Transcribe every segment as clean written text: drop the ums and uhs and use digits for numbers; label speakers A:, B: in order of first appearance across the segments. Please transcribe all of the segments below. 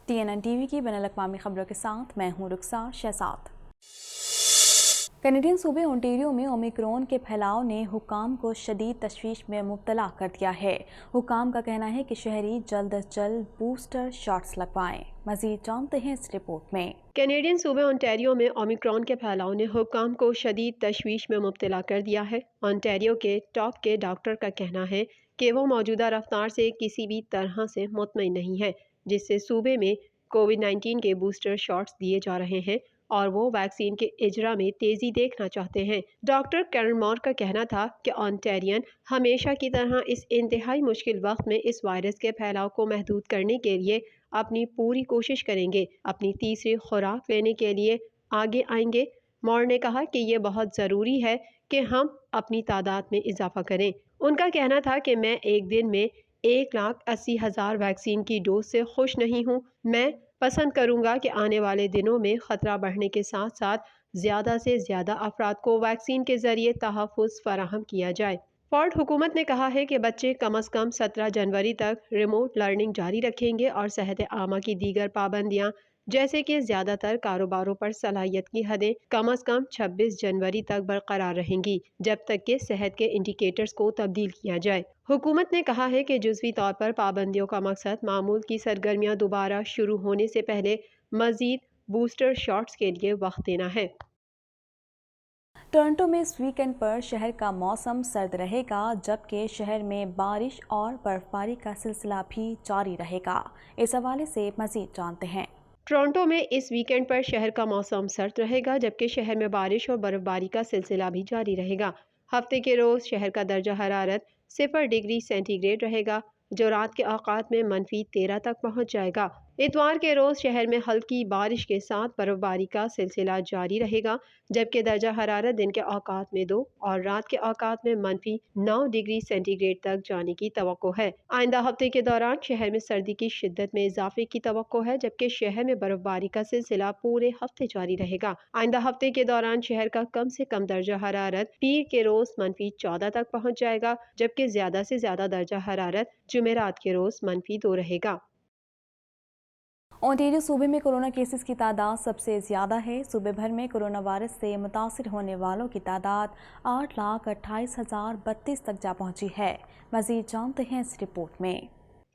A: TNN T V کی بین الاقوامی خبروں کے ساتھ میں ہوں رخسار شہزاد۔ کینیڈین صوبے اونٹیریو میں اومیکرون کے پھیلاؤ نے حکام کو شدید تشویش میں مبتلا کر دیا ہے۔ حکام کا کہنا ہے کہ شہری جلد از جلد بوسٹر شاٹس لگوائیں۔ مزید جانتے ہیں اس رپورٹ میں۔
B: کینیڈین صوبے اونٹیریو میں اومیکرون کے پھیلاؤ نے حکام کو شدید تشویش میں مبتلا کر دیا ہے۔ اونٹیریو کے ٹاپ کے ڈاکٹر کا کہنا ہے کہ وہ موجودہ رفتار سے کسی بھی طرح سے مطمئن نہیں ہے، جس سے صوبے میں کووڈ-19 کے بوسٹر شاٹس دیے جا رہے ہیں اور وہ ویکسین کے اجرا میں تیزی دیکھنا چاہتے ہیں۔ ڈاکٹر کیرن مور کا کہنا تھا کہ اونٹیرین ہمیشہ کی طرح اس انتہائی مشکل وقت میں اس وائرس کے پھیلاؤ کو محدود کرنے کے لیے اپنی پوری کوشش کریں گے، اپنی تیسری خوراک لینے کے لیے آگے آئیں گے۔ مور نے کہا کہ یہ بہت ضروری ہے کہ ہم اپنی تعداد میں اضافہ کریں۔ ان کا کہنا تھا کہ میں ایک دن میں 1,80,000 ویکسین کی ڈوز سے خوش نہیں ہوں۔ میں پسند کروں گا کہ آنے والے دنوں میں خطرہ بڑھنے کے ساتھ ساتھ زیادہ سے زیادہ افراد کو ویکسین کے ذریعے تحفظ فراہم کیا جائے۔ فورڈ حکومت نے کہا ہے کہ بچے کم از کم 17 جنوری تک ریموٹ لرننگ جاری رکھیں گے اور صحت عامہ کی دیگر پابندیاں جیسے کہ زیادہ تر کاروباروں پر صلاحیت کی حدیں کم از کم 26 جنوری تک برقرار رہیں گی، جب تک کہ صحت کے انڈیکیٹرز کو تبدیل کیا جائے۔ حکومت نے کہا ہے کہ جزوی طور پر پابندیوں کا مقصد معمول کی سرگرمیاں دوبارہ شروع ہونے سے پہلے مزید بوسٹر شاٹس کے لیے وقت دینا ہے۔
A: ٹورنٹو میں اس ویکینڈ پر شہر کا موسم سرد رہے گا، جبکہ شہر میں بارش اور برف باری کا سلسلہ بھی جاری رہے گا۔ اس حوالے سے مزید جانتے ہیں۔
B: ٹورنٹو میں اس ویکینڈ پر شہر کا موسم سرد رہے گا، جبکہ شہر میں بارش اور برف باری کا سلسلہ بھی جاری رہے گا۔ ہفتے کے روز شہر کا درجہ حرارت 0 ڈگری سینٹی گریڈ رہے گا، جو رات کے اوقات میں -13 تک پہنچ جائے گا۔ اتوار کے روز شہر میں ہلکی بارش کے ساتھ برف باری کا سلسلہ جاری رہے گا، جبکہ درجہ حرارت دن کے اوقات میں 2 اور رات کے اوقات میں -9 ڈگری سینٹی گریڈ تک جانے کی توقع ہے۔ آئندہ ہفتے کے دوران شہر میں سردی کی شدت میں اضافے کی توقع ہے، جبکہ شہر میں برف باری کا سلسلہ پورے ہفتے جاری رہے گا۔ آئندہ ہفتے کے دوران شہر کا کم سے کم درجہ حرارت پیر کے روز -14 تک پہنچ جائے گا، جبکہ زیادہ سے زیادہ درجہ حرارت جمعرات کے روز -2 رہے گا۔
A: اونٹیریو صوبے میں کورونا کیسز کی تعداد سب سے زیادہ ہے۔ صوبے بھر میں کورونا وائرس سے متاثر ہونے والوں کی تعداد 8,28,032 تک جا پہنچی ہے۔ مزید جانتے ہیں اس رپورٹ میں۔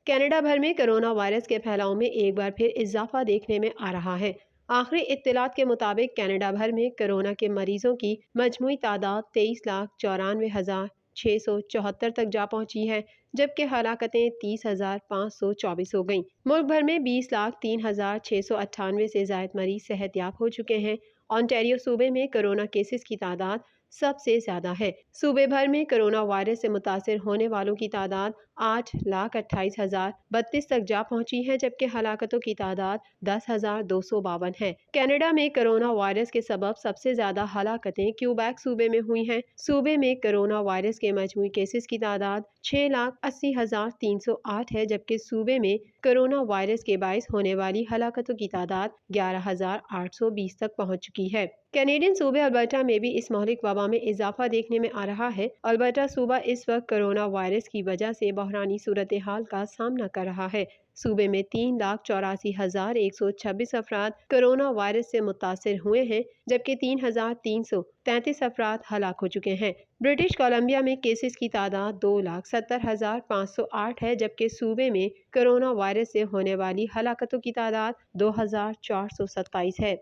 B: کینیڈا بھر میں کورونا وائرس کے پھیلاؤ میں ایک بار پھر اضافہ دیکھنے میں آ رہا ہے۔ آخری اطلاعات کے مطابق کینیڈا بھر میں کورونا کے مریضوں کی مجموعی تعداد 23,94,674 تک جا پہنچی ہے، جبکہ ہلاکتیں 30,524 ہو گئیں۔ ملک بھر میں 20,03,698 سے زائد مریض صحت یاب ہو چکے ہیں۔ اونٹیریو صوبے میں کورونا کیسز کی تعداد سب سے زیادہ ہے۔ صوبے بھر میں کورونا وائرس سے متاثر ہونے والوں کی تعداد 8,28,032 تک جا پہنچی ہے، جبکہ ہلاکتوں کی تعداد 10,252 ہے۔ کینیڈا میں کورونا وائرس کے سبب سب سے زیادہ ہلاکتیں کیوبیک صوبے میں ہوئی ہیں۔ صوبے میں کورونا وائرس کے مجموعی کیسز کی تعداد 6,80,308 ہے، جبکہ صوبے میں کورونا وائرس کے باعث ہونے والی ہلاکتوں کی تعداد 11,820 تک پہنچ چکی ہے۔ کینیڈین صوبے البرٹا میں بھی اس مہلک وبا میں اضافہ دیکھنے میں آ رہا ہے۔ البرٹا صوبہ اس وقت کورونا وائرس کی وجہ سے بحرانی صورتحال کا سامنا کر رہا ہے۔ صوبے میں 3,84,126 افراد کورونا وائرس سے متاثر ہوئے ہیں، جبکہ 3,333 افراد ہلاک ہو چکے ہیں۔ برٹش کولمبیا میں کیسز کی تعداد 2,70,508 ہے، جبکہ صوبے میں کورونا وائرس سے ہونے والی ہلاکتوں کی تعداد 2,427 ہے۔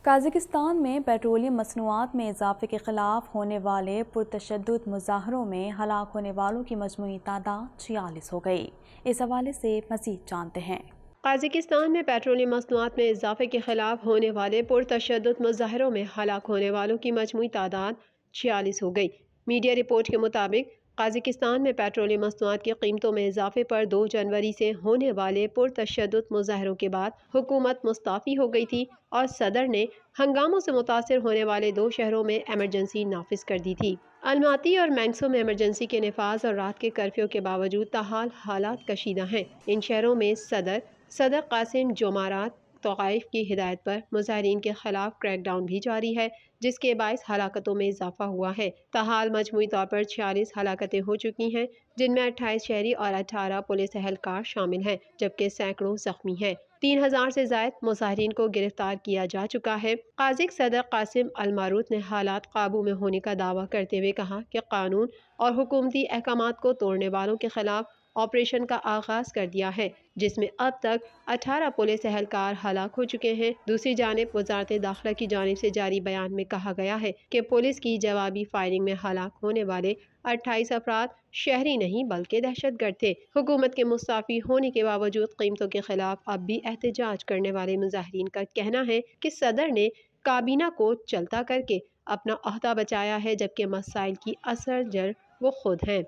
A: قازقستان میں پیٹرولیم مصنوعات میں اضافے کے خلاف ہونے والے پرتشدد مظاہروں میں ہلاک ہونے والوں کی مجموعی تعداد 46 ہو گئی۔ اس حوالے سے مزید جانتے ہیں۔
B: قازقستان میں پیٹرولیم مصنوعات میں اضافے کے خلاف ہونے والے پرتشدد مظاہروں میں ہلاک ہونے والوں کی مجموعی تعداد 46 ہو گئی۔ میڈیا رپورٹ کے مطابق قازقستان میں پیٹرولیم مصنوعات کی قیمتوں میں اضافے پر 2 جنوری سے ہونے والے پرتشدد مظاہروں کے بعد حکومت مستعفی ہو گئی تھی اور صدر نے ہنگاموں سے متاثر ہونے والے 2 شہروں میں ایمرجنسی نافذ کر دی تھی۔ الماتی اور مینگسو میں ایمرجنسی کے نفاذ اور رات کے کرفیو کے باوجود تاحال حالات کشیدہ ہیں۔ ان شہروں میں صدر قاسم جومارت طائف کی ہدایت پر مظاہرین کے خلاف کریک ڈاؤن بھی جاری ہے، جس کے باعث ہلاکتوں میں اضافہ ہوا ہے۔ تاحال مجموعی طور پر 46 ہلاکتیں ہو چکی ہیں، جن میں 28 شہری اور 18 پولیس اہلکار شامل ہیں، جبکہ سینکڑوں زخمی ہیں۔ 3000 سے زائد مظاہرین کو گرفتار کیا جا چکا ہے۔ قازق صدر قاسم الماروت نے حالات قابو میں ہونے کا دعویٰ کرتے ہوئے کہا کہ قانون اور حکومتی احکامات کو توڑنے والوں کے خلاف آپریشن کا آغاز کر دیا ہے، جس میں اب تک 18 پولیس اہلکار ہلاک ہو چکے ہیں۔ دوسری جانب وزارت داخلہ کی جانب سے جاری بیان میں کہا گیا ہے کہ پولیس کی جوابی فائرنگ میں ہلاک ہونے والے 28 افراد شہری نہیں بلکہ دہشت گرد تھے۔ حکومت کے مستعفی ہونے کے باوجود قیمتوں کے خلاف اب بھی احتجاج کرنے والے مظاہرین کا کہنا ہے کہ صدر نے کابینہ کو چلتا کر کے اپنا عہدہ بچایا ہے، جبکہ مسائل کی اثر جر وہ خود ہیں۔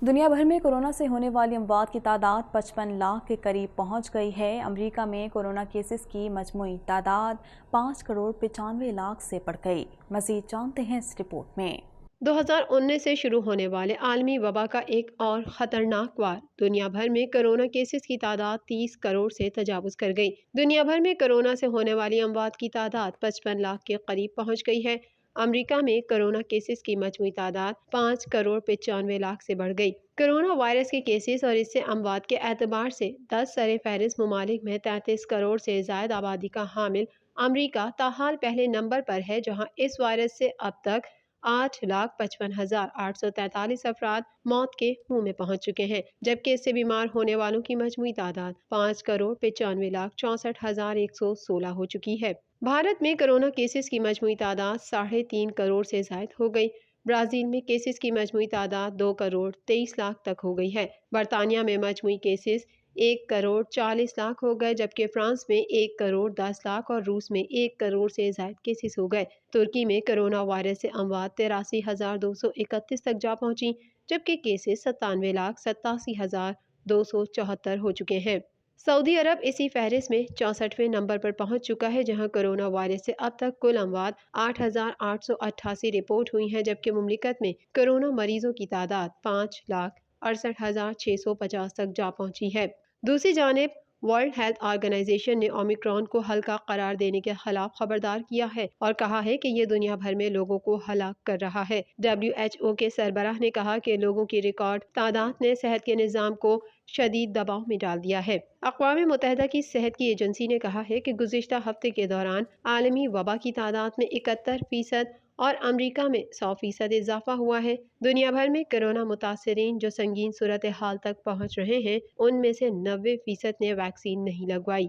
A: دنیا بھر میں کورونا سے ہونے والی اموات کی تعداد 55 لاکھ کے قریب پہنچ گئی ہے۔ امریکہ میں کورونا کیسز کی مجموعی تعداد 5 کروڑ 95 لاکھ سے بڑھ گئی۔ مزید جانتے ہیں اس رپورٹ میں۔
B: 2019 سے شروع ہونے والے عالمی وبا کا ایک اور خطرناک وار، دنیا بھر میں کرونا کیسز کی تعداد 30 کروڑ سے تجاوز کر گئی۔ دنیا بھر میں کرونا سے ہونے والی اموات کی تعداد 55 لاکھ کے قریب پہنچ گئی ہے۔ امریکہ میں کرونا کیسز کی مجموعی تعداد 5 کروڑ 95 لاکھ سے بڑھ گئی۔ کرونا وائرس کے کیسز اور اس سے اموات کے اعتبار سے 10 سر فہرست ممالک میں 33 کروڑ سے زائد آبادی کا حامل امریکہ تاحال پہلے نمبر پر ہے، جہاں اس وائرس سے اب تک 8,55,843 افراد موت کے منہ میں پہنچ چکے ہیں، جبکہ اس سے بیمار ہونے والوں کی مجموعی تعداد 5 کروڑ 95,64,116 ہو چکی ہے۔ بھارت میں کرونا کیسز کی مجموعی تعداد 3.5 کروڑ سے زائد ہو گئی۔ برازیل میں کیسز کی مجموعی تعداد 2 کروڑ 23 لاکھ تک ہو گئی ہے۔ برطانیہ میں مجموعی کیسز 1 کروڑ 40 لاکھ ہو گئے، جبکہ فرانس میں 1 کروڑ 10 لاکھ اور روس میں 1 کروڑ سے زائد کیسز ہو گئے۔ ترکی میں کرونا وائرس سے اموات 83,231 تک جا پہنچی، جبکہ کیسز 97,87,274 ہو چکے ہیں۔ سعودی عرب اسی فہرست میں 64ویں نمبر پر پہنچ چکا ہے، جہاں کرونا وائرس سے اب تک کل اموات 8,888 رپورٹ ہوئی ہیں، جبکہ مملکت میں کرونا مریضوں کی تعداد 5,68,650 تک جا پہنچی ہے۔ دوسری جانب ورلڈ ہیلتھ آرگنائزیشن نے اومیکرون کو ہلکا قرار دینے کے خلاف خبردار کیا ہے اور کہا ہے کہ یہ دنیا بھر میں لوگوں کو ہلاک کر رہا ہے۔ WHO کے سربراہ نے کہا کہ لوگوں کی ریکارڈ تعداد نے صحت کے نظام کو شدید دباؤ میں ڈال دیا ہے۔ اقوام متحدہ کی صحت کی ایجنسی نے کہا ہے کہ گزشتہ ہفتے کے دوران عالمی وبا کی تعداد میں 71% اور امریکہ میں 100% اضافہ ہوا ہے۔ دنیا بھر میں کرونا متاثرین جو سنگین صورتحال تک پہنچ رہے ہیں، ان میں سے 90% نے ویکسین نہیں لگوائی۔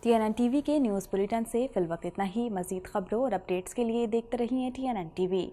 A: TNN TV کے نیوز بلیٹن سے فی الوقت اتنا ہی۔ مزید خبروں اور اپڈیٹس کے لیے دیکھتے رہیے TNN TV۔